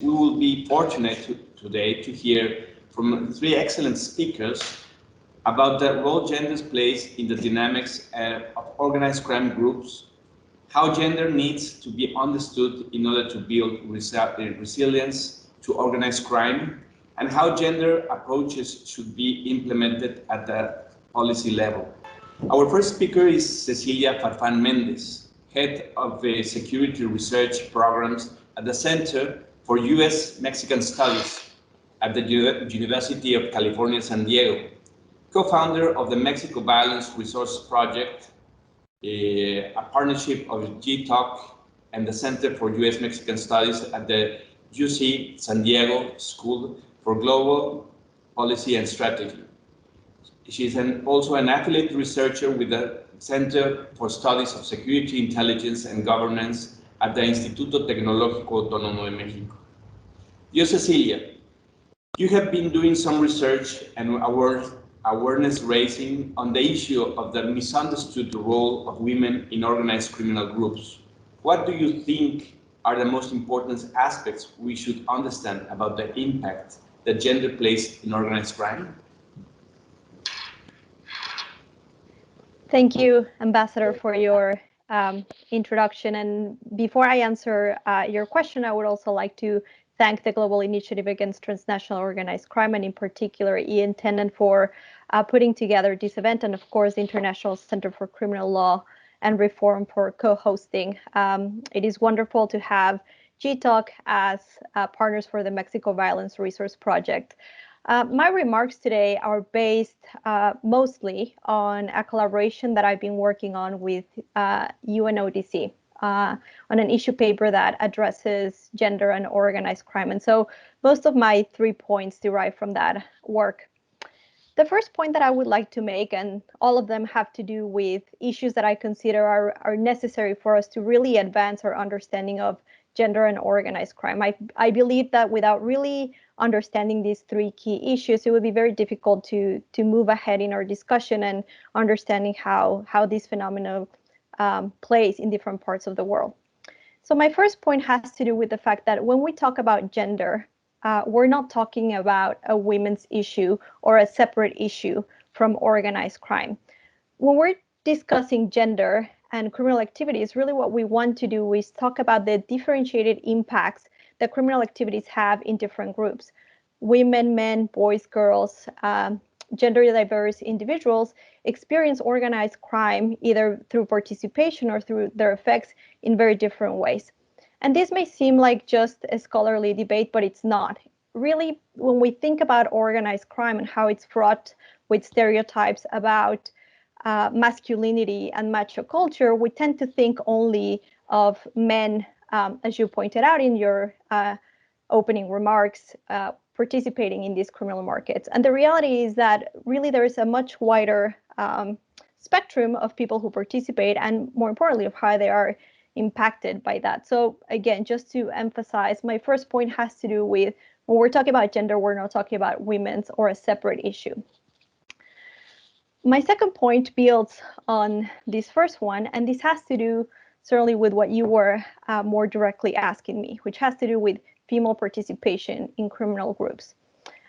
We will be fortunate today to hear from three excellent speakers about the role gender plays in the dynamics of organized crime groups, how gender needs to be understood in order to build resilience to organized crime, and how gender approaches should be implemented at the policy level. Our first speaker is Cecilia Farfán Méndez, head of the Security Research Programs at the Center for U.S.-Mexican Studies at the University of California, San Diego, co-founder of the Mexico Violence Resource Project, a partnership of GI-TOC and the Center for U.S.-Mexican Studies at the UC San Diego School for Global Policy and Strategy. She's also an affiliate researcher with the Center for Studies of Security, Intelligence, and Governance at the Instituto Tecnológico Autónomo de México. Dear Cecilia, you have been doing some research and awareness raising on the issue of the misunderstood role of women in organized criminal groups. What do you think are the most important aspects we should understand about the impact that gender plays in organized crime? Thank you, Ambassador, for your introduction. And before I answer your question, I would also like to thank the Global Initiative Against Transnational Organized Crime, and in particular, Ian Tennant, for putting together this event, and of course, the International Center for Criminal Law and Reform for co-hosting. It is wonderful to have GI-TOC as partners for the Mexico Violence Resource Project. My remarks today are based mostly on a collaboration that I've been working on with UNODC on an issue paper that addresses gender and organized crime. And so most of my 3 points derive from that work. The first point that I would like to make, and all of them have to do with issues that I consider are necessary for us to really advance our understanding of gender and organized crime. I believe that without really understanding these three key issues, it would be very difficult to move ahead in our discussion and understanding how this phenomenon plays in different parts of the world. So my first point has to do with the fact that when we talk about gender, we're not talking about a women's issue or a separate issue from organized crime. When we're discussing gender and criminal activities, really what we want to do is talk about the differentiated impacts that criminal activities have in different groups. Women, men, boys, girls, gender diverse individuals experience organized crime either through participation or through their effects in very different ways. And this may seem like just a scholarly debate, but it's not. Really, when we think about organized crime and how it's fraught with stereotypes about masculinity and macho culture, we tend to think only of men, as you pointed out in your opening remarks, participating in these criminal markets. And the reality is that really there is a much wider spectrum of people who participate, and more importantly, of how they are impacted by that. So again, just to emphasize, my first point has to do with when we're talking about gender, we're not talking about women's or a separate issue. My second point builds on this first one, and this has to do certainly with what you were more directly asking me, which has to do with female participation in criminal groups.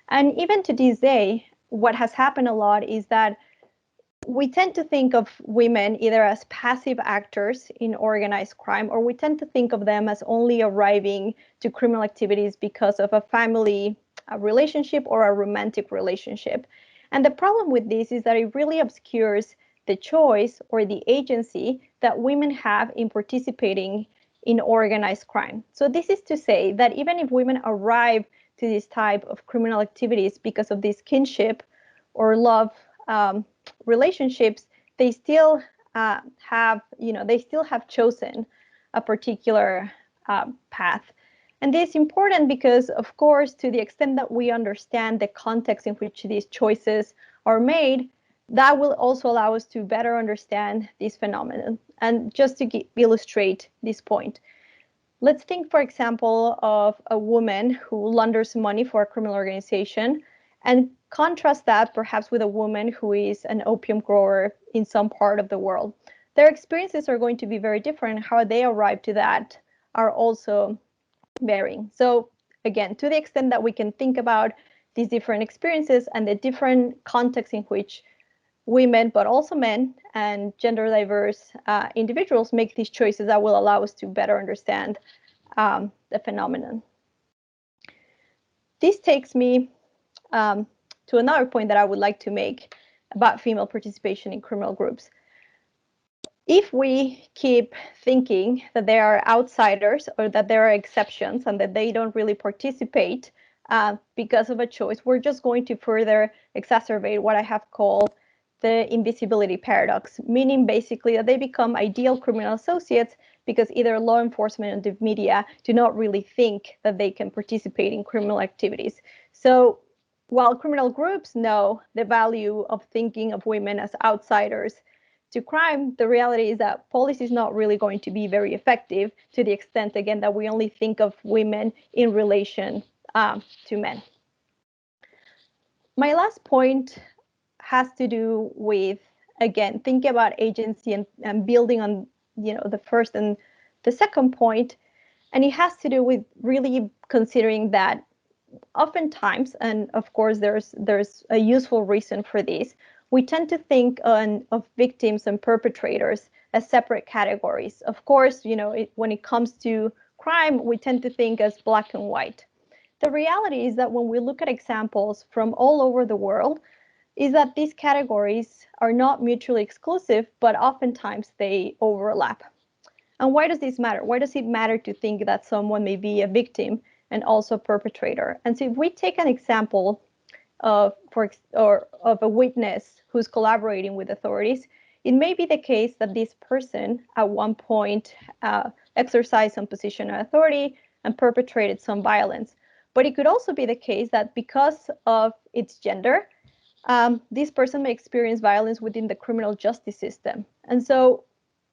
And even to this day, what has happened a lot is that we tend to think of women either as passive actors in organized crime, or we tend to think of them as only arriving to criminal activities because of a family relationship or a romantic relationship. And the problem with this is that it really obscures the choice or the agency that women have in participating in organized crime. So this is to say that even if women arrive to this type of criminal activities because of this kinship or love relationships, they still have chosen a particular path. And this is important because, of course, to the extent that we understand the context in which these choices are made, that will also allow us to better understand this phenomenon. And just to illustrate this point, let's think, for example, of a woman who launders money for a criminal organization, and contrast that perhaps with a woman who is an opium grower in some part of the world. Their experiences are going to be very different. How they arrive to that are also varying. So again, to the extent that we can think about these different experiences and the different contexts in which women, but also men and gender diverse individuals make these choices, that will allow us to better understand the phenomenon. This takes me to another point that I would like to make about female participation in criminal groups. If we keep thinking that there are outsiders or that there are exceptions and that they don't really participate because of a choice, we're just going to further exacerbate what I have called the invisibility paradox, meaning basically that they become ideal criminal associates because either law enforcement and the media do not really think that they can participate in criminal activities. So while criminal groups know the value of thinking of women as outsiders to crime, the reality is that policy is not really going to be very effective to the extent, again, that we only think of women in relation to men. My last point has to do with, again, thinking about agency and building on, the first and the second point, and it has to do with really considering that oftentimes, and of course there's a useful reason for this, we tend to think of victims and perpetrators as separate categories. Of course, when it comes to crime, we tend to think as black and white. The reality is that when we look at examples from all over the world, is that these categories are not mutually exclusive, but oftentimes they overlap. And why does this matter? Why does it matter to think that someone may be a victim and also a perpetrator? And so if we take an example of a witness who's collaborating with authorities, it may be the case that this person at one point exercised some position of authority and perpetrated some violence. But it could also be the case that because of its gender, this person may experience violence within the criminal justice system. And so,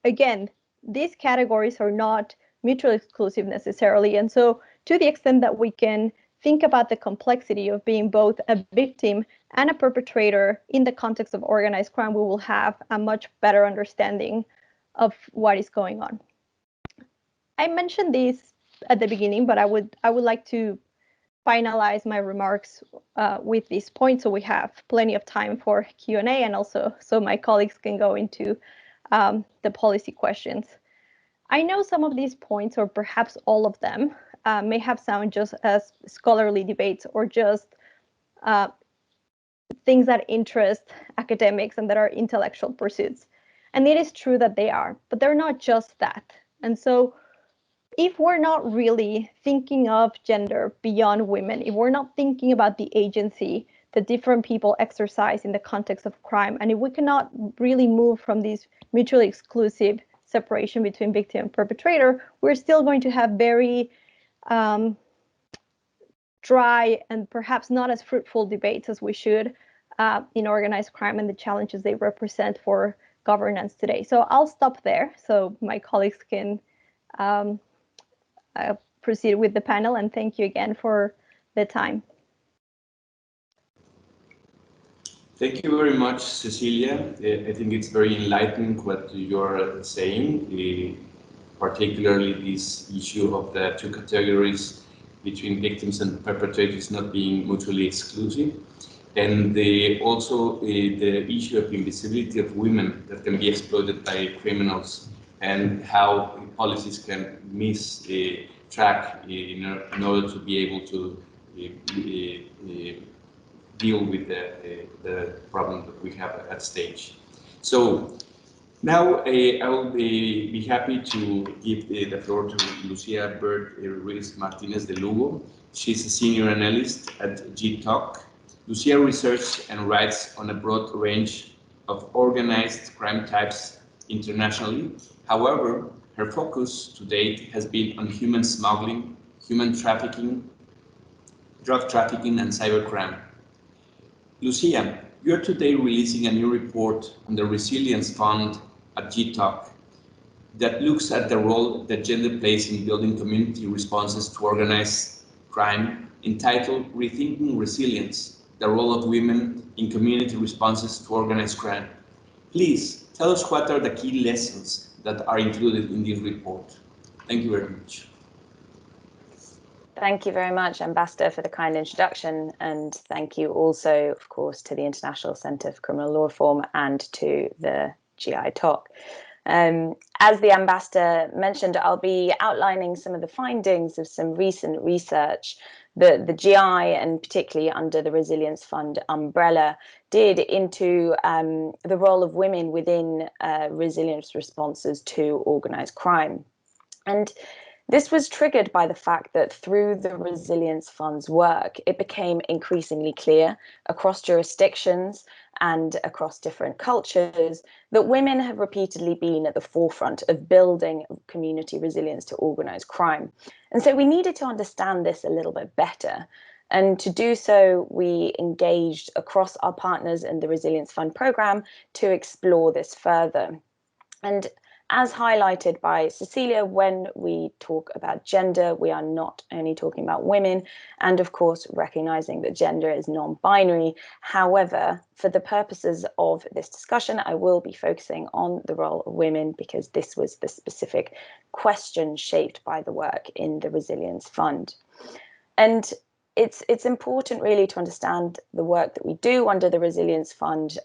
again, these categories are not mutually exclusive necessarily. And so, to the extent that we can think about the complexity of being both a victim and a perpetrator in the context of organized crime, we will have a much better understanding of what is going on. I mentioned this at the beginning, but I would like to finalize my remarks with this point, so we have plenty of time for Q&A, and also so my colleagues can go into the policy questions. I know some of these points, or perhaps all of them, may have sound just as scholarly debates or just things that interest academics and that are intellectual pursuits. And it is true that they are, but they're not just that. And so if we're not really thinking of gender beyond women, if we're not thinking about the agency that different people exercise in the context of crime, and if we cannot really move from this mutually exclusive separation between victim and perpetrator, we're still going to have very dry and perhaps not as fruitful debates as we should in organized crime and the challenges they represent for governance today. So I'll stop there so my colleagues can proceed with the panel, and thank you again for the time. Thank you very much, Cecilia. I think it's very enlightening what you're saying, particularly this issue of the two categories between victims and perpetrators not being mutually exclusive, and also the issue of invisibility of women that can be exploited by criminals, and how policies can miss track in order to be able to deal with the problem that we have at stage. So now I will be happy to give the floor to Lucia Bird Ruiz Martinez de Lugo. She's a senior analyst at GI-TOC. Lucia researches and writes on a broad range of organized crime types internationally. However, her focus to date has been on human smuggling, human trafficking, drug trafficking, and cybercrime. Lucia, you are today releasing a new report on the Resilience Fund at GI-TOC that looks at the role that gender plays in building community responses to organized crime, entitled Rethinking Resilience, the Role of Women in Community Responses to Organized Crime. Please tell us what are the key lessons that are included in this report. Thank you very much. Thank you very much, Ambassador, for the kind introduction, and thank you also, of course, to the International Centre for Criminal Law Reform and to the GI-TOC. As the Ambassador mentioned, I'll be outlining some of the findings of some recent research that the GI, and particularly under the Resilience Fund umbrella, did into the role of women within resilience responses to organised crime. And this was triggered by the fact that through the Resilience Fund's work, it became increasingly clear across jurisdictions and across different cultures that women have repeatedly been at the forefront of building community resilience to organised crime. And so we needed to understand this a little bit better. And to do so, we engaged across our partners in the Resilience Fund programme to explore this further. And as highlighted by Cecilia, when we talk about gender, we are not only talking about women, and of course, recognizing that gender is non-binary. However, for the purposes of this discussion, I will be focusing on the role of women because this was the specific question shaped by the work in the Resilience Fund. And it's important really to understand the work that we do under the Resilience Fund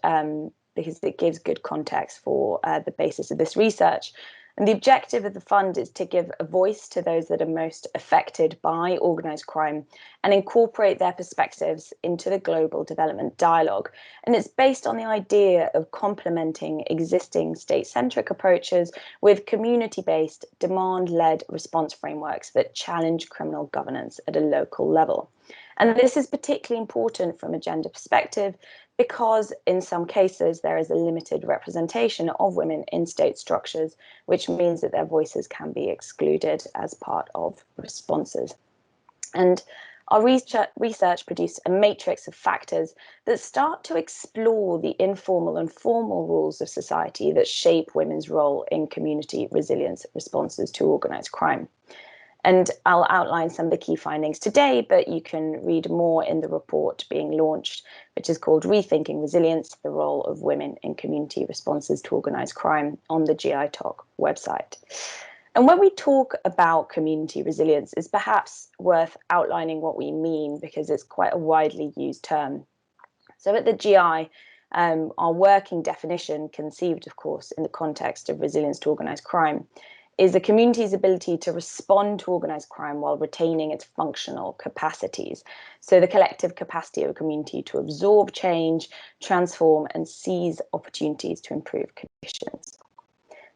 because it gives good context for the basis of this research. And the objective of the fund is to give a voice to those that are most affected by organised crime and incorporate their perspectives into the global development dialogue. And it's based on the idea of complementing existing state-centric approaches with community-based, demand-led response frameworks that challenge criminal governance at a local level. And this is particularly important from a gender perspective because in some cases there is a limited representation of women in state structures, which means that their voices can be excluded as part of responses. And our research produced a matrix of factors that start to explore the informal and formal rules of society that shape women's role in community resilience responses to organised crime. And I'll outline some of the key findings today, but you can read more in the report being launched, which is called Rethinking Resilience, the Role of Women in Community Responses to Organised Crime on the GI-TOC website. And when we talk about community resilience, it's perhaps worth outlining what we mean because it's quite a widely used term. So at the GI, our working definition, conceived, of course, in the context of resilience to organised crime, is the community's ability to respond to organised crime while retaining its functional capacities. So the collective capacity of a community to absorb change, transform and seize opportunities to improve conditions.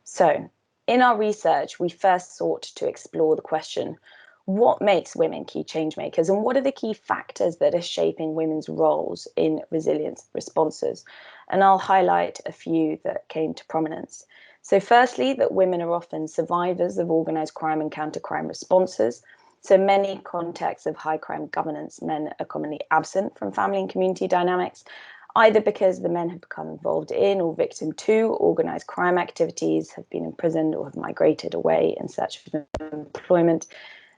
So in our research, we first sought to explore the question, what makes women key change makers and what are the key factors that are shaping women's roles in resilience responses? And I'll highlight a few that came to prominence. So firstly, that women are often survivors of organised crime and counter-crime responses. So many contexts of high crime governance, men are commonly absent from family and community dynamics, either because the men have become involved in or victim to organised crime activities, have been imprisoned or have migrated away in search of employment.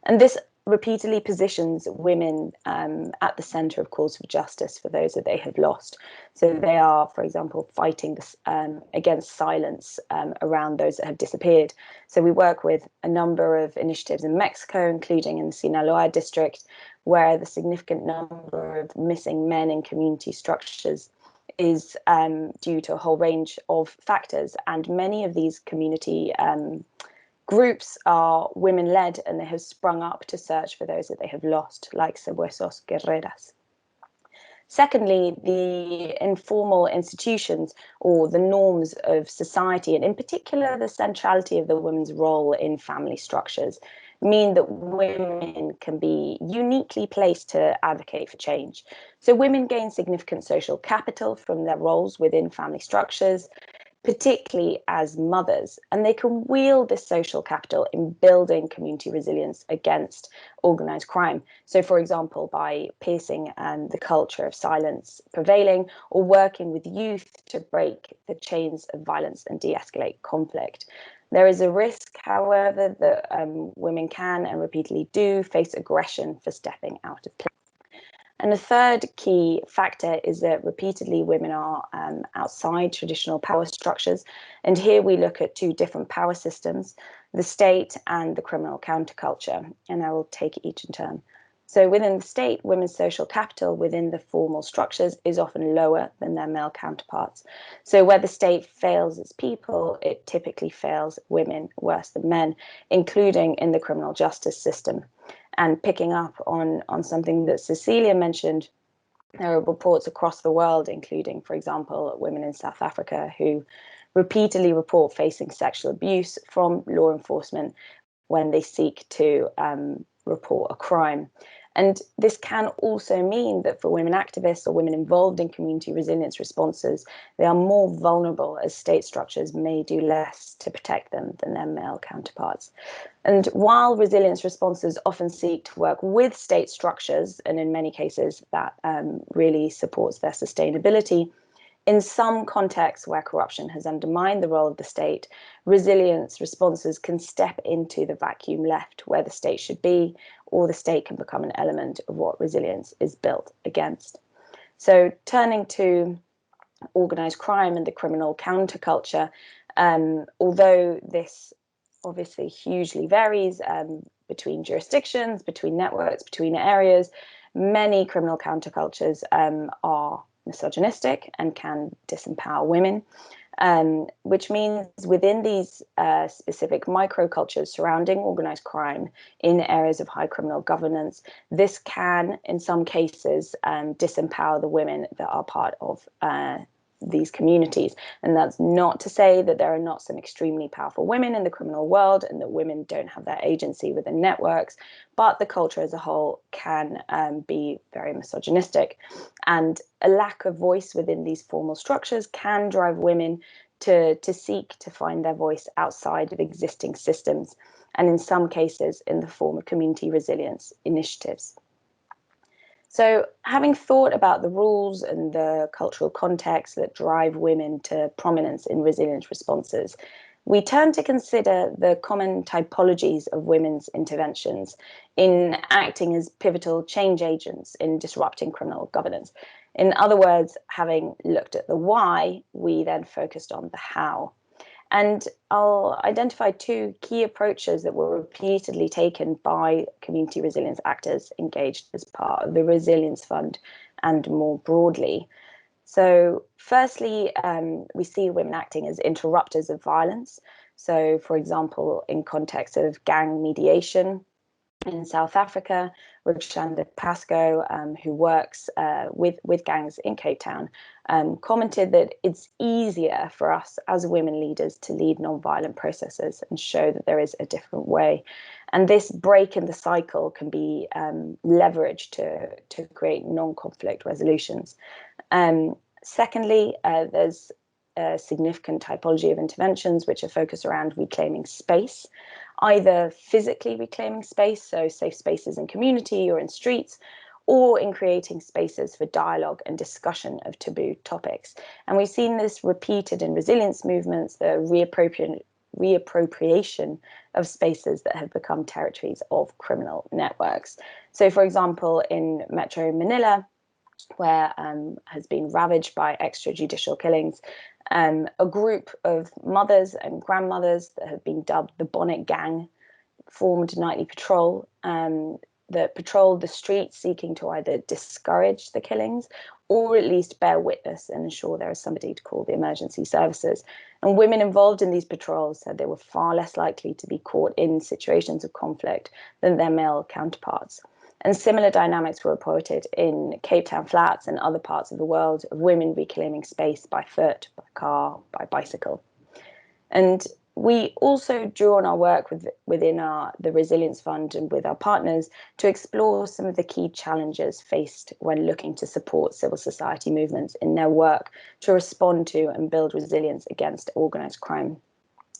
And this repeatedly positions women at the centre of calls for justice for those that they have lost. So they are, for example, fighting this, against silence around those that have disappeared. So we work with a number of initiatives in Mexico, including in the Sinaloa district, where the significant number of missing men in community structures is due to a whole range of factors. And many of these community groups are women-led and they have sprung up to search for those that they have lost, like Sabuesos Guerreras. Secondly, the informal institutions or the norms of society, and in particular the centrality of the women's role in family structures, mean that women can be uniquely placed to advocate for change. So women gain significant social capital from their roles within family structures, particularly as mothers, and they can wield this social capital in building community resilience against organised crime. So, for example, by piercing the culture of silence prevailing or working with youth to break the chains of violence and de-escalate conflict. There is a risk, however, that women can and repeatedly do face aggression for stepping out of place. And the third key factor is that repeatedly women are outside traditional power structures. And here we look at two different power systems. the state, and the criminal counterculture. And I will take each in turn. So within the state, women's social capital within the formal structures is often lower than their male counterparts. So where the state fails its people, it typically fails women worse than men, including in the criminal justice system. And picking up on something that Cecilia mentioned, there are reports across the world, including, for example, women in South Africa who repeatedly report facing sexual abuse from law enforcement when they seek to report a crime. And this can also mean that for women activists or women involved in community resilience responses, they are more vulnerable as state structures may do less to protect them than their male counterparts. And while resilience responses often seek to work with state structures, and in many cases that really supports their sustainability, in some contexts where corruption has undermined the role of the state, resilience responses can step into the vacuum left where the state should be, or the state can become an element of what resilience is built against. So turning to organised crime and the criminal counterculture, although this obviously hugely varies between jurisdictions, between networks, between areas, many criminal countercultures are misogynistic and can disempower women, which means within these specific microcultures surrounding organised crime in areas of high criminal governance, this can, in some cases, disempower the women that are part of these communities. And that's not to say that there are not some extremely powerful women in the criminal world and that women don't have that agency within networks, but the culture as a whole can be very misogynistic. And a lack of voice within these formal structures can drive women to seek to find their voice outside of existing systems, and in some cases in the form of community resilience initiatives. So having thought about the rules and the cultural context that drive women to prominence in resilience responses, we turn to consider the common typologies of women's interventions in acting as pivotal change agents in disrupting criminal governance. In other words, having looked at the why, we then focused on the how. And I'll identify two key approaches that were repeatedly taken by community resilience actors engaged as part of the Resilience Fund and more broadly. So firstly, we see women acting as interrupters of violence. So for example, in context of gang mediation in South Africa, Roshanda Pascoe, who works with gangs in Cape Town, commented that it's easier for us as women leaders to lead non-violent processes and show that there is a different way. And this break in the cycle can be leveraged to create non-conflict resolutions. Secondly, there's a significant typology of interventions which are focused around reclaiming space, either physically reclaiming space, so safe spaces in community or in streets, or in creating spaces for dialogue and discussion of taboo topics. And we've seen this repeated in resilience movements, the reappropriation of spaces that have become territories of criminal networks. So for example, in Metro Manila, where has been ravaged by extrajudicial killings, a group of mothers and grandmothers that have been dubbed the Bonnet Gang formed nightly patrol that patrolled the streets seeking to either discourage the killings or at least bear witness and ensure there is somebody to call the emergency services. And women involved in these patrols said they were far less likely to be caught in situations of conflict than their male counterparts. And similar dynamics were reported in Cape Town flats and other parts of the world of women reclaiming space by foot, by car, by bicycle. And we also drew on our work within the Resilience Fund and with our partners to explore some of the key challenges faced when looking to support civil society movements in their work to respond to and build resilience against organised crime.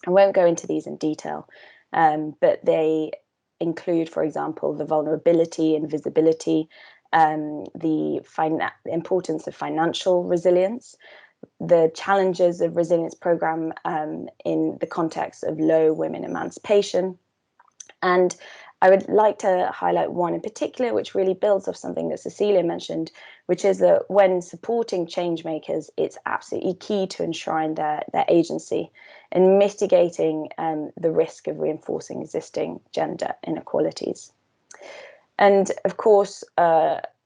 I won't go into these in detail, but they include, for example, the vulnerability and visibility, the importance of financial resilience, the challenges of resilience program in the context of low women emancipation. And I would like to highlight one in particular, which really builds off something that Cecilia mentioned, which is that when supporting change makers, it's absolutely key to enshrine their agency. and mitigating the risk of reinforcing existing gender inequalities. And of course,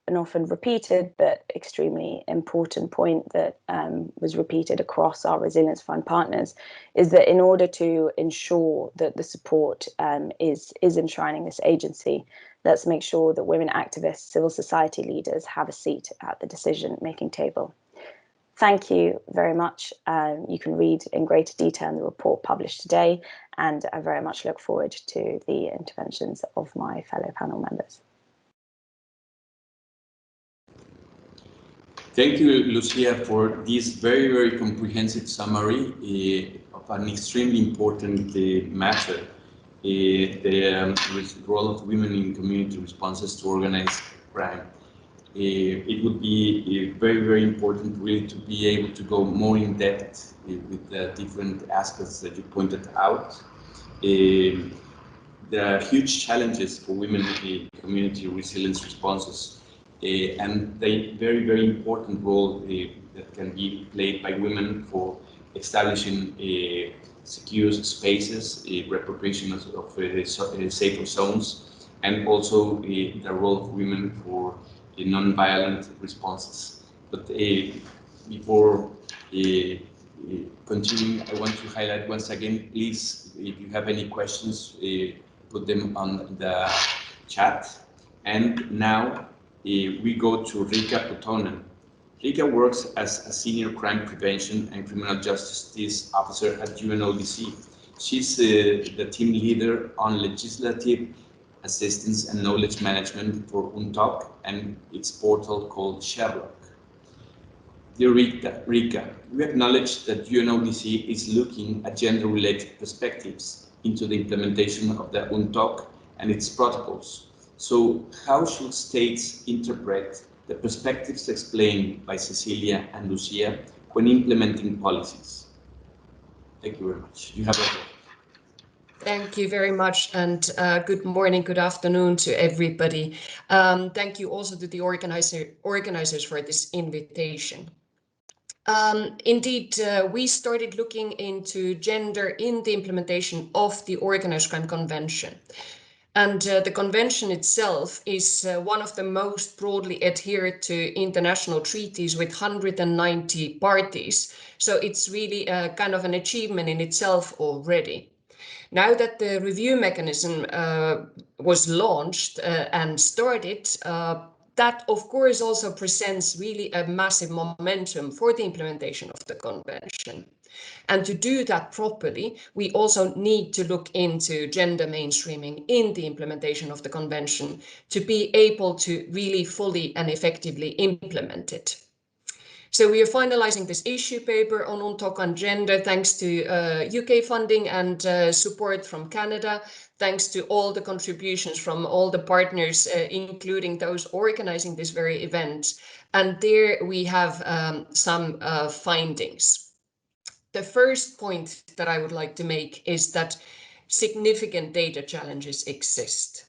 an often repeated but extremely important point that was repeated across our Resilience Fund partners is that in order to ensure that the support is enshrining this agency, let's make sure that women activists, civil society leaders have a seat at the decision-making table. Thank you very much. You can read in greater detail in the report published today, and I very much look forward to the interventions of my fellow panel members. Thank you, Lucia, for this very, very comprehensive summary of an extremely important matter, the role of women in community responses to organized crime. It would be very, very important really to be able to go more in depth with the different aspects that you pointed out. There are huge challenges for women in community resilience responses, and the very, very important role that can be played by women for establishing secure spaces, reappropriation of safer zones, and also the role of women for non-violent responses. But before continuing, I want to highlight once again, please, if you have any questions, put them on the chat. And now we go to Rika Potonen. Rika works as a senior crime prevention and criminal justice officer at UNODC. She's the team leader on legislative assistance and knowledge management for GI-TOC and its portal called Sherlock. Dear Rika, we acknowledge that UNODC is looking at gender-related perspectives into the implementation of the GI-TOC and its protocols. So how should states interpret the perspectives explained by Cecilia and Lucia when implementing policies? Thank you very much. You have the floor. Thank you very much, and good morning, good afternoon to everybody. Thank you also to the organizers for this invitation. Indeed, we started looking into gender in the implementation of the Organized Crime Convention. And the convention itself is one of the most broadly adhered to international treaties with 190 parties. So it's really kind of an achievement in itself already. Now that the review mechanism was launched and started, that of course also presents really a massive momentum for the implementation of the convention. And to do that properly, we also need to look into gender mainstreaming in the implementation of the convention to be able to really fully and effectively implement it. So we are finalizing this issue paper on GI-TOC and gender thanks to UK funding and support from Canada, thanks to all the contributions from all the partners, including those organizing this very event. And there we have some findings. The first point that I would like to make is that significant data challenges exist.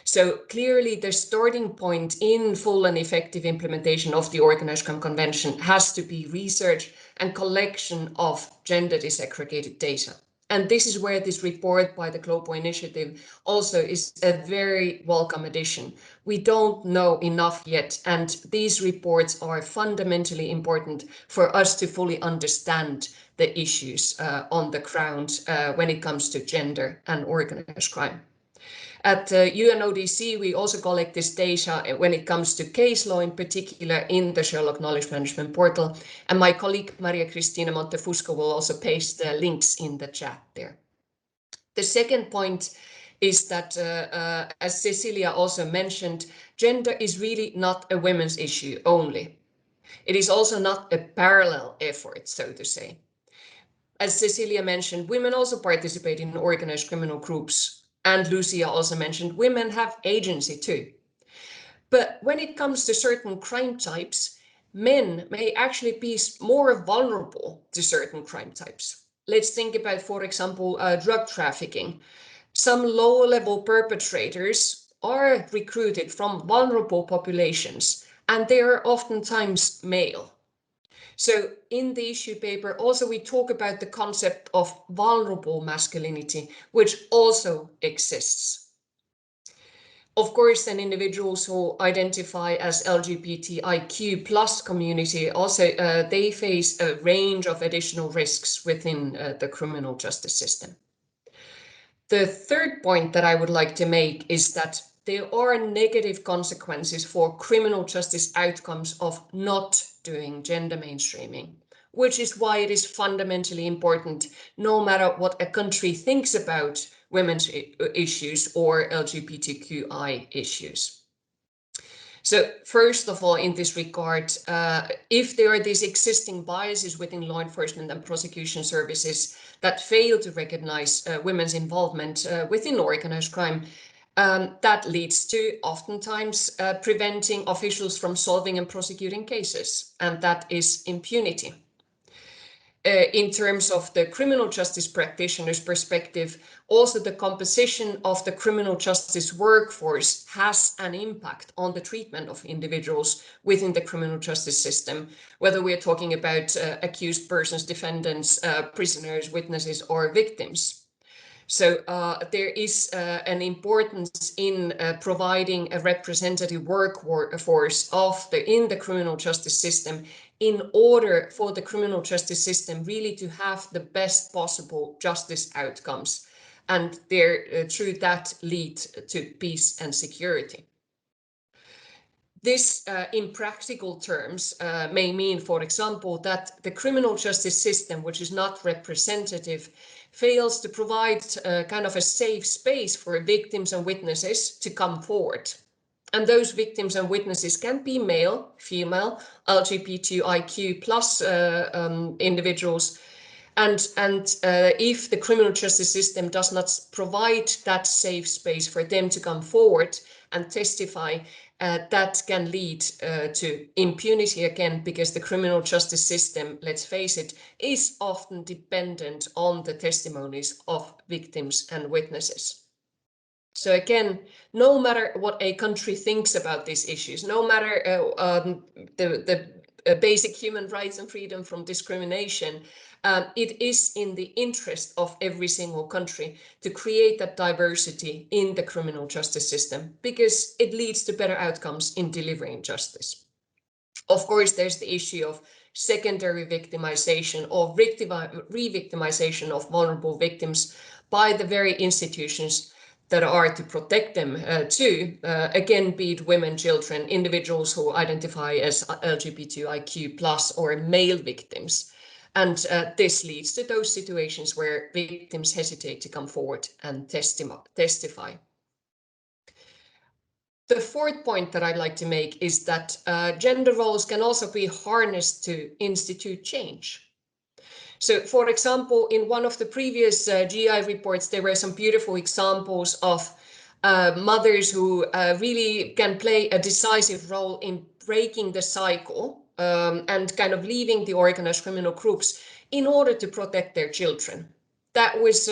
So clearly the starting point in full and effective implementation of the Organized Crime Convention has to be research and collection of gender disaggregated data. And this is where this report by the Global Initiative also is a very welcome addition. We don't know enough yet, and these reports are fundamentally important for us to fully understand the issues on the ground when it comes to gender and organized crime. At UNODC, we also collect this data when it comes to case law, in particular in the Sherlock Knowledge Management Portal. And my colleague, Maria Cristina Montefusco, will also paste the links in the chat there. The second point is that, as Cecilia also mentioned, gender is really not a women's issue only. It is also not a parallel effort, so to say. As Cecilia mentioned, women also participate in organized criminal groups. And Lucia also mentioned women have agency too. But when it comes to certain crime types, men may actually be more vulnerable to certain crime types. Let's think about, for example, drug trafficking. Some low-level perpetrators are recruited from vulnerable populations, and they are oftentimes male. So in the issue paper, also we talk about the concept of vulnerable masculinity, which also exists. Of course, then individuals who identify as LGBTIQ plus community also they face a range of additional risks within the criminal justice system. The third point that I would like to make is that there are negative consequences for criminal justice outcomes of not doing gender mainstreaming, which is why it is fundamentally important, no matter what a country thinks about women's issues or LGBTQI issues. So first of all, in this regard, if there are these existing biases within law enforcement and prosecution services that fail to recognize women's involvement within organized crime, that leads to oftentimes preventing officials from solving and prosecuting cases, and that is impunity. In terms of the criminal justice practitioner's perspective, also the composition of the criminal justice workforce has an impact on the treatment of individuals within the criminal justice system, whether we are talking about accused persons, defendants, prisoners, witnesses, or victims. So there is an importance in providing a representative workforce in the criminal justice system in order for the criminal justice system really to have the best possible justice outcomes, and through that lead to peace and security. This, in practical terms, may mean, for example, that the criminal justice system, which is not representative, fails to provide kind of a safe space for victims and witnesses to come forward. And those victims and witnesses can be male, female, LGBTIQ plus individuals. And if the criminal justice system does not provide that safe space for them to come forward and testify, that can lead to impunity again, because the criminal justice system, let's face it, is often dependent on the testimonies of victims and witnesses. So again, no matter what a country thinks about these issues, no matter the basic human rights and freedom from discrimination, it is in the interest of every single country to create that diversity in the criminal justice system, because it leads to better outcomes in delivering justice. Of course, there's the issue of secondary victimization or re-victimization of vulnerable victims by the very institutions that are to protect them too, again, be it women, children, individuals who identify as LGBTIQ plus or male victims. And this leads to those situations where victims hesitate to come forward and testify. The fourth point that I'd like to make is that gender roles can also be harnessed to institute change. So, for example, in one of the previous GI reports, there were some beautiful examples of mothers who really can play a decisive role in breaking the cycle and kind of leaving the organized criminal groups in order to protect their children. That was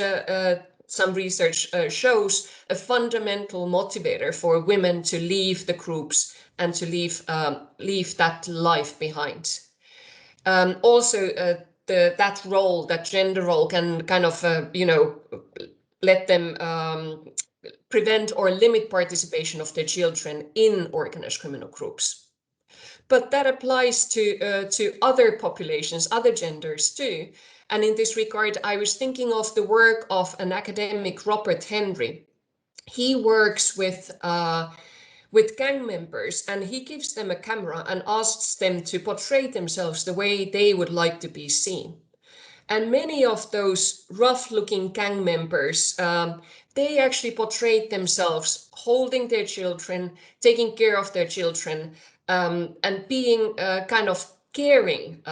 some research shows a fundamental motivator for women to leave the groups and to leave that life behind. Also, that role, that gender role, can kind of let them prevent or limit participation of their children in organized criminal groups. But that applies to other populations, other genders too. And in this regard, I was thinking of the work of an academic, Robert Henry. He works with gang members, and he gives them a camera and asks them to portray themselves the way they would like to be seen. And many of those rough-looking gang members, they actually portrayed themselves holding their children, taking care of their children, and being kind of caring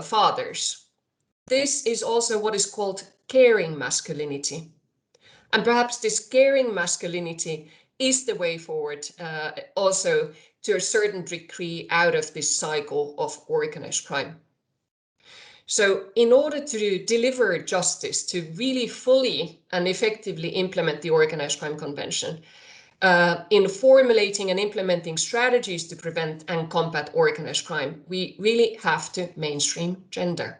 fathers. This is also what is called caring masculinity. And perhaps this caring masculinity is the way forward also to a certain degree out of this cycle of organized crime. So in order to deliver justice, to really fully and effectively implement the Organized Crime Convention, in formulating and implementing strategies to prevent and combat organized crime, we really have to mainstream gender.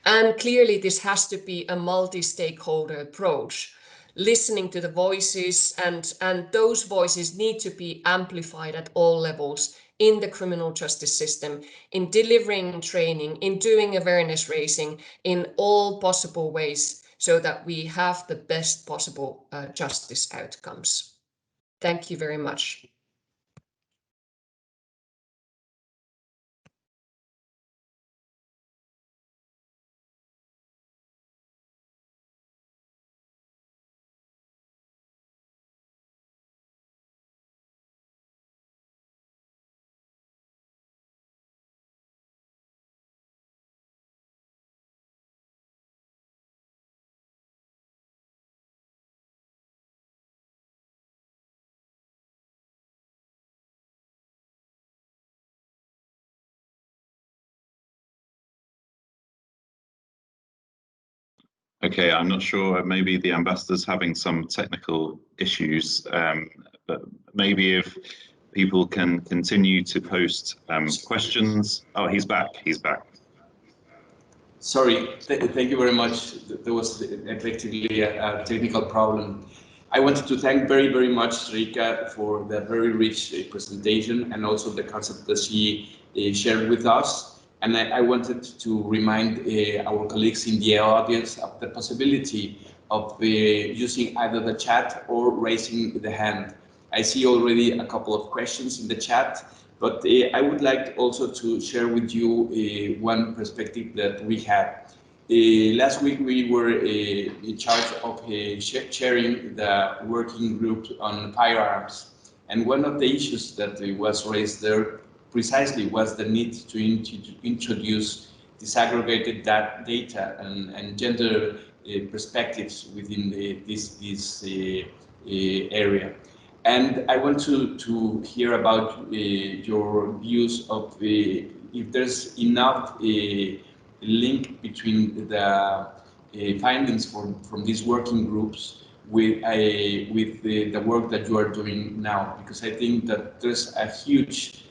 And clearly this has to be a multi-stakeholder approach, listening to the voices, and those voices need to be amplified at all levels in the criminal justice system, in delivering training, in doing awareness raising, in all possible ways, so that we have the best possible justice outcomes. Thank you very much. Okay, I'm not sure, maybe the ambassador's having some technical issues, but maybe if people can continue to post questions. Oh, he's back, he's back. Sorry, thank you very much. There was effectively a technical problem. I wanted to thank very much Rika for the very rich presentation and also the concept that she shared with us. And I wanted to remind our colleagues in the audience of the possibility of using either the chat or raising the hand. I see already a couple of questions in the chat, but I would like also to share with you one perspective that we had. Last week we were in charge of chairing the working group on firearms. And one of the issues that was raised there precisely was the need to introduce disaggregated data and gender perspectives within this area. And I want to hear about your views of if there's enough link between the findings from these working groups with the work that you are doing now, because I think that there's a huge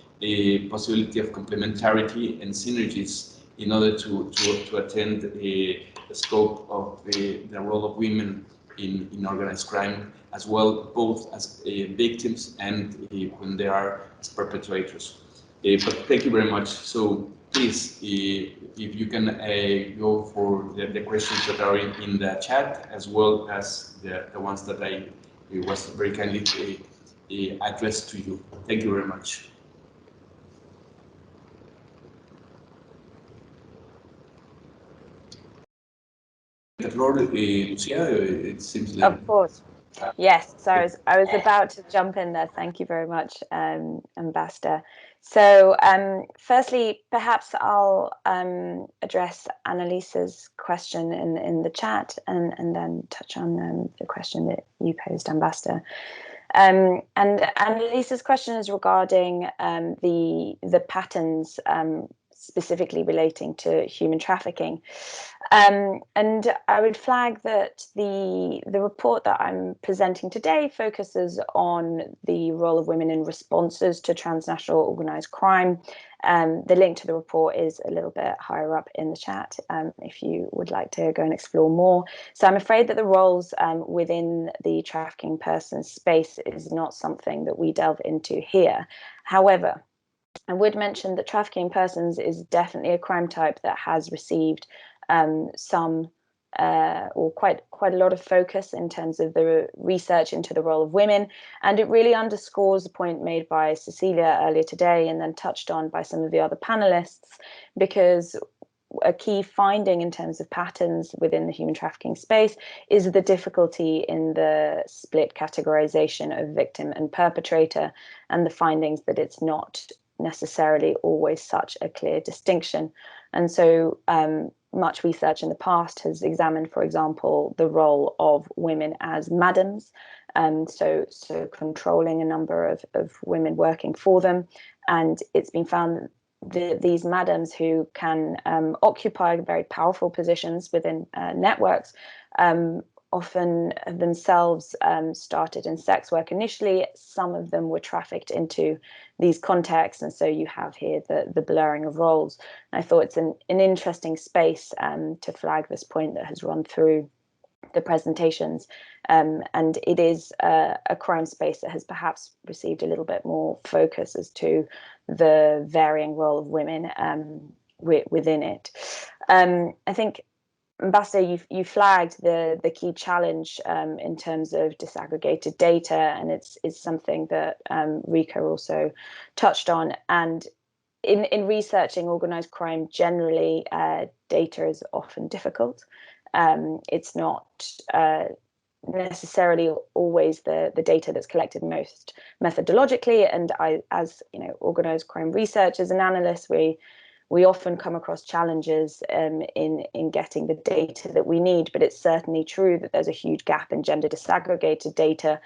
possibility of complementarity and synergies in order to attend the scope of the role of women in organized crime as well, both as victims and when they are as perpetrators. But thank you very much. So please, if you can go for the questions that are in the chat, as well as the ones that I was very kindly addressed to you. Thank you very much. The floor, Lucia, it seems like... Of course. Yes, so I was about to jump in there. Thank you very much, Ambassador. So firstly, perhaps I'll address Annalisa's question in the chat and then touch on the question that you posed, Ambassador. And Annalisa's question is regarding the patterns specifically relating to human trafficking. And I would flag that the report that I'm presenting today focuses on the role of women in responses to transnational organized crime. The link to the report is a little bit higher up in the chat if you would like to go and explore more. So I'm afraid that the roles within the trafficking persons space is not something that we delve into here. However, I would mention that trafficking persons is definitely a crime type that has received some or quite a lot of focus in terms of the research into the role of women, and it really underscores the point made by Cecilia earlier today and then touched on by some of the other panelists, because a key finding in terms of patterns within the human trafficking space is the difficulty in the split categorization of victim and perpetrator, and the findings that it's not necessarily always such a clear distinction. And so much research in the past has examined, for example, the role of women as madams, so controlling a number of women working for them. And it's been found that these madams who can occupy very powerful positions within networks often have themselves started in sex work initially. Some of them were trafficked into these contexts, and so you have here the blurring of roles. And I thought it's an interesting space to flag this point that has run through the presentations, and it is a crime space that has perhaps received a little bit more focus as to the varying role of women within it. I think, Ambassador, you flagged the key challenge in terms of disaggregated data, and it's something that Rika also touched on. And in researching organised crime generally, data is often difficult. It's not necessarily always the data that's collected most methodologically. And as organised crime researchers and analysts, we often come across challenges in getting the data that we need, but it's certainly true that there's a huge gap in gender disaggregated data.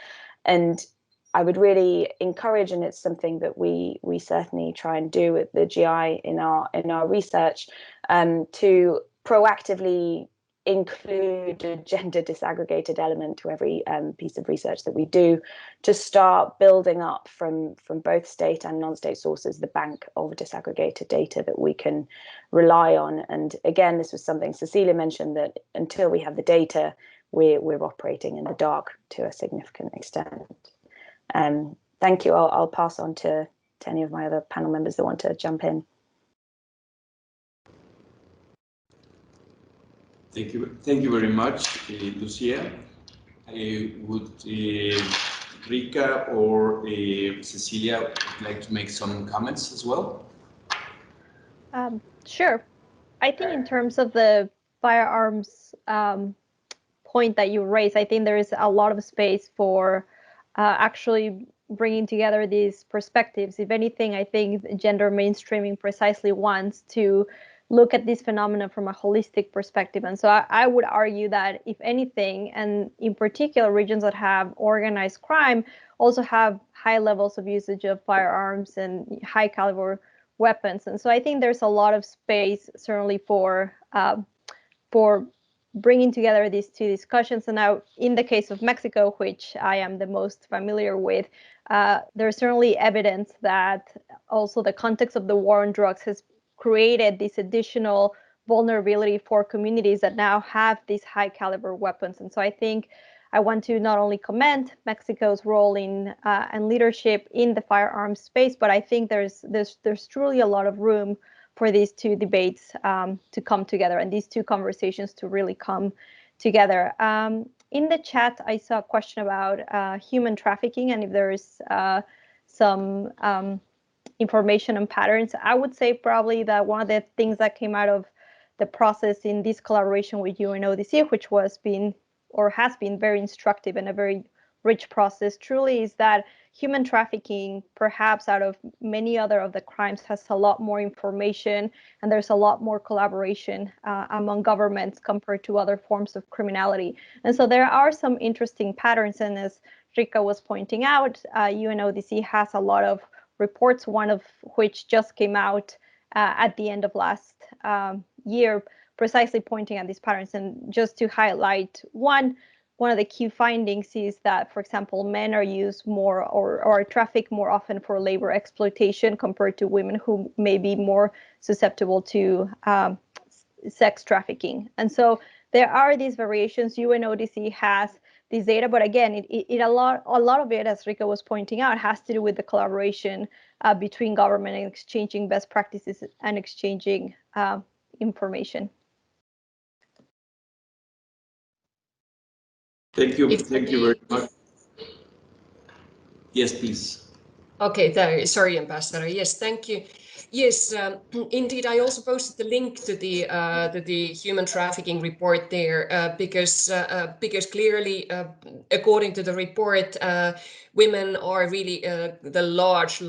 And I would really encourage, and it's something that we certainly try and do at the GI in our research, to proactively include a gender disaggregated element to every piece of research that we do, to start building up from both state and non-state sources the bank of disaggregated data that we can rely on. And again, this was something Cecilia mentioned, that until we have the data, we're operating in the dark to a significant extent. Thank you. I'll pass on to any of my other panel members that want to jump in. Thank you very much, Lucia. Would Rika or Cecilia like to make some comments as well? Sure. I think in terms of the firearms point that you raised, I think there is a lot of space for actually bringing together these perspectives. If anything, I think gender mainstreaming precisely wants to look at this phenomenon from a holistic perspective. And so I would argue that if anything, and in particular regions that have organized crime also have high levels of usage of firearms and high caliber weapons. And so I think there's a lot of space certainly for bringing together these two discussions. And now in the case of Mexico, which I am the most familiar with, there's certainly evidence that also the context of the war on drugs has created this additional vulnerability for communities that now have these high caliber weapons. And so I think I want to not only commend Mexico's role in and leadership in the firearms space, but I think there's truly a lot of room for these two debates to come together and these two conversations to really come together. In the chat, I saw a question about human trafficking and if there is some information and patterns. I would say probably that one of the things that came out of the process in this collaboration with UNODC, which has been very instructive and a very rich process truly, is that human trafficking, perhaps out of many other of the crimes, has a lot more information and there's a lot more collaboration among governments compared to other forms of criminality. And so there are some interesting patterns, and as Rika was pointing out, UNODC has a lot of reports, one of which just came out at the end of last year, precisely pointing at these patterns. And just to highlight one of the key findings is that, for example, men are used more or are trafficked more often for labor exploitation compared to women who may be more susceptible to sex trafficking. And so there are these variations. UNODC has this data, but again, a lot of it, as Rika was pointing out, has to do with the collaboration between government and exchanging best practices and exchanging information. Thank you very much. Yes, please. Okay, sorry, Ambassador. Yes, thank you. Yes, indeed. I also posted the link to the human trafficking report there because clearly, according to the report, women are really the large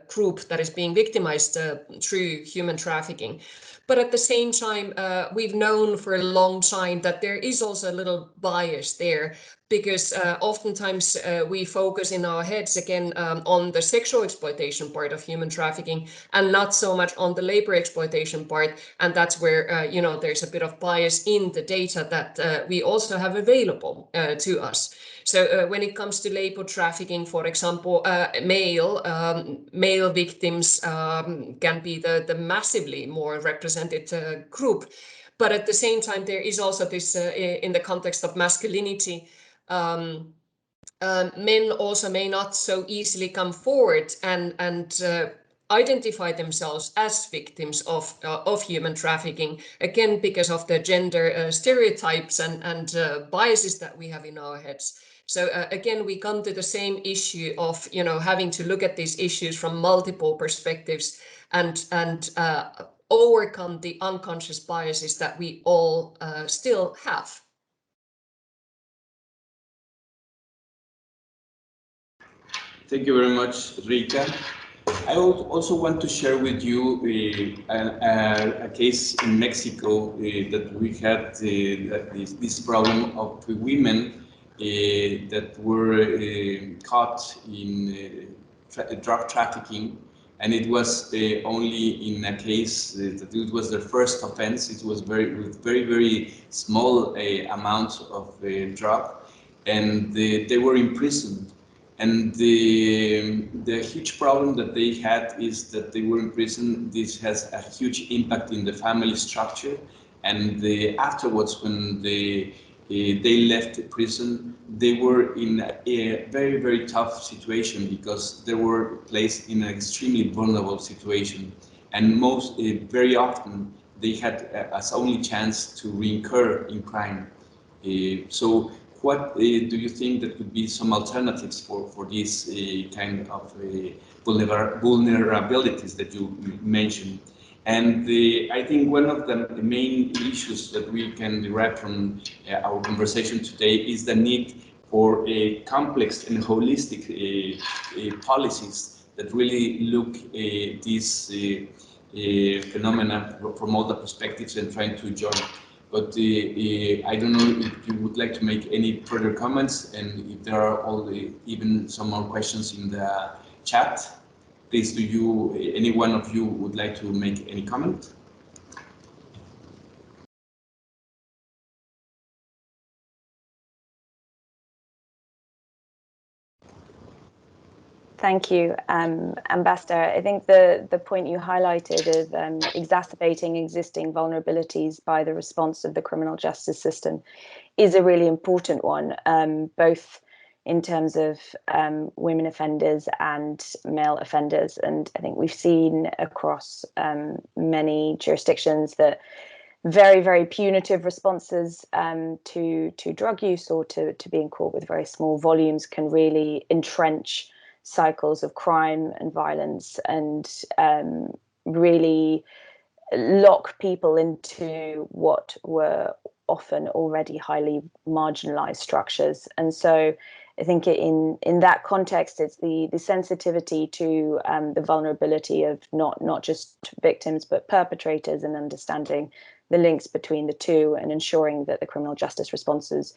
group that is being victimized through human trafficking. But at the same time, we've known for a long time that there is also a little bias there, because oftentimes we focus in our heads again on the sexual exploitation part of human trafficking, and not so much on the labor exploitation part. And that's where, you know, there's a bit of bias in the data that we also have available to us. So when it comes to labor trafficking, for example, male victims can be the massively more represented group. But at the same time, there is also this, in the context of masculinity, men also may not so easily come forward and identify themselves as victims of human trafficking, again, because of the gender stereotypes and biases that we have in our heads. So again, we come to the same issue of, you know, having to look at these issues from multiple perspectives and overcome the unconscious biases that we all still have. Thank you very much, Rika. I would also want to share with you a case in Mexico that we had this problem of women that were caught in drug trafficking, and it was only in a case that it was their first offense. It was very small amounts of drug, and they were imprisoned. And the huge problem that they had is that they were in prison. This has a huge impact in the family structure. And afterwards, when they left prison, they were in a very tough situation because they were placed in an extremely vulnerable situation. And very often, they had as only chance to reincur in crime. So what do you think that could be some alternatives for these kind of vulnerabilities that you mentioned? And I think one of the main issues that we can derive from our conversation today is the need for a complex and holistic policies that really look at these phenomena from all the perspectives and trying to join. But I don't know if you would like to make any further comments, and if there are even some more questions in the chat, please, any one of you would like to make any comment? Thank you, Ambassador. I think the point you highlighted of exacerbating existing vulnerabilities by the response of the criminal justice system is a really important one, both in terms of women offenders and male offenders. And I think we've seen across many jurisdictions that very punitive responses to drug use or to being caught with very small volumes can really entrench cycles of crime and violence and really lock people into what were often already highly marginalized structures. And so I think in that context, it's the sensitivity to the vulnerability of not just victims, but perpetrators, and understanding the links between the two and ensuring that the criminal justice responses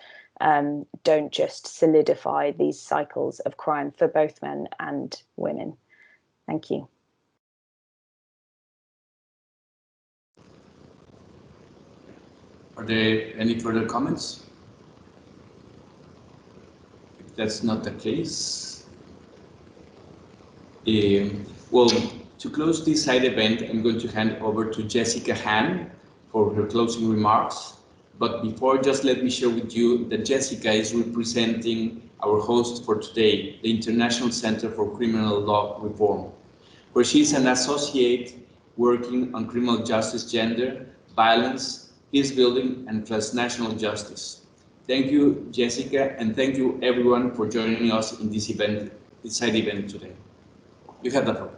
don't just solidify these cycles of crime for both men and women. Thank you. Are there any further comments? If that's not the case, well, to close this side event, I'm going to hand over to Jessica Hahn for her closing remarks. But before, just let me share with you that Jessica is representing our host for today, the International Center for Criminal Law Reform, where she's an associate working on criminal justice, gender, violence, peace building, and transnational justice. Thank you, Jessica, and thank you everyone for joining us in this event, this side event today. You have the floor.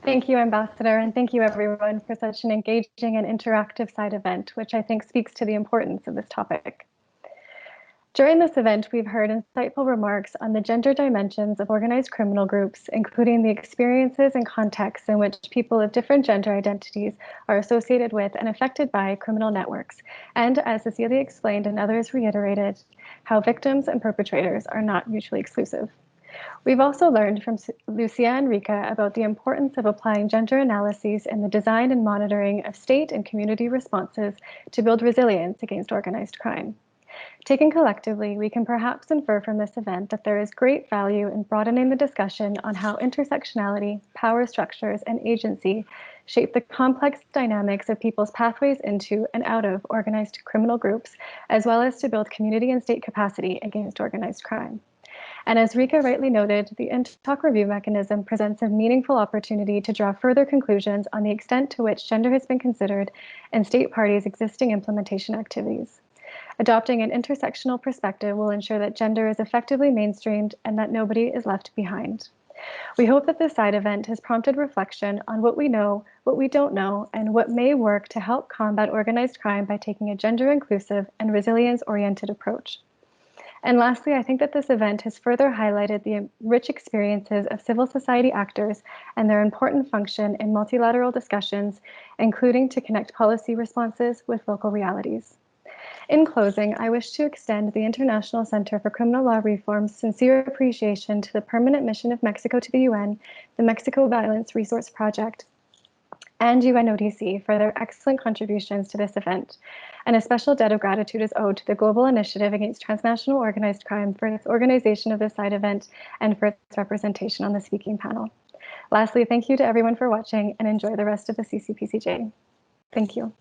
Thank you, Ambassador, and thank you everyone for such an engaging and interactive side event, which I think speaks to the importance of this topic. During this event, we've heard insightful remarks on the gender dimensions of organized criminal groups, including the experiences and contexts in which people of different gender identities are associated with and affected by criminal networks, and as Cecilia explained and others reiterated, how victims and perpetrators are not mutually exclusive. We've also learned from Lucia and Rika about the importance of applying gender analyses in the design and monitoring of state and community responses to build resilience against organized crime. Taken collectively, we can perhaps infer from this event that there is great value in broadening the discussion on how intersectionality, power structures, and agency shape the complex dynamics of people's pathways into and out of organized criminal groups, as well as to build community and state capacity against organized crime. And as Rika rightly noted, the GI-TOC review mechanism presents a meaningful opportunity to draw further conclusions on the extent to which gender has been considered in state parties' existing implementation activities. Adopting an intersectional perspective will ensure that gender is effectively mainstreamed and that nobody is left behind. We hope that this side event has prompted reflection on what we know, what we don't know, and what may work to help combat organized crime by taking a gender-inclusive and resilience-oriented approach. And lastly, I think that this event has further highlighted the rich experiences of civil society actors and their important function in multilateral discussions, including to connect policy responses with local realities. In closing, I wish to extend the International Center for Criminal Law Reform's sincere appreciation to the Permanent Mission of Mexico to the UN, the Mexico Violence Resource Project, and UNODC for their excellent contributions to this event. And a special debt of gratitude is owed to the Global Initiative Against Transnational Organized Crime for its organization of this side event and for its representation on the speaking panel. Lastly, thank you to everyone for watching and enjoy the rest of the CCPCJ. Thank you.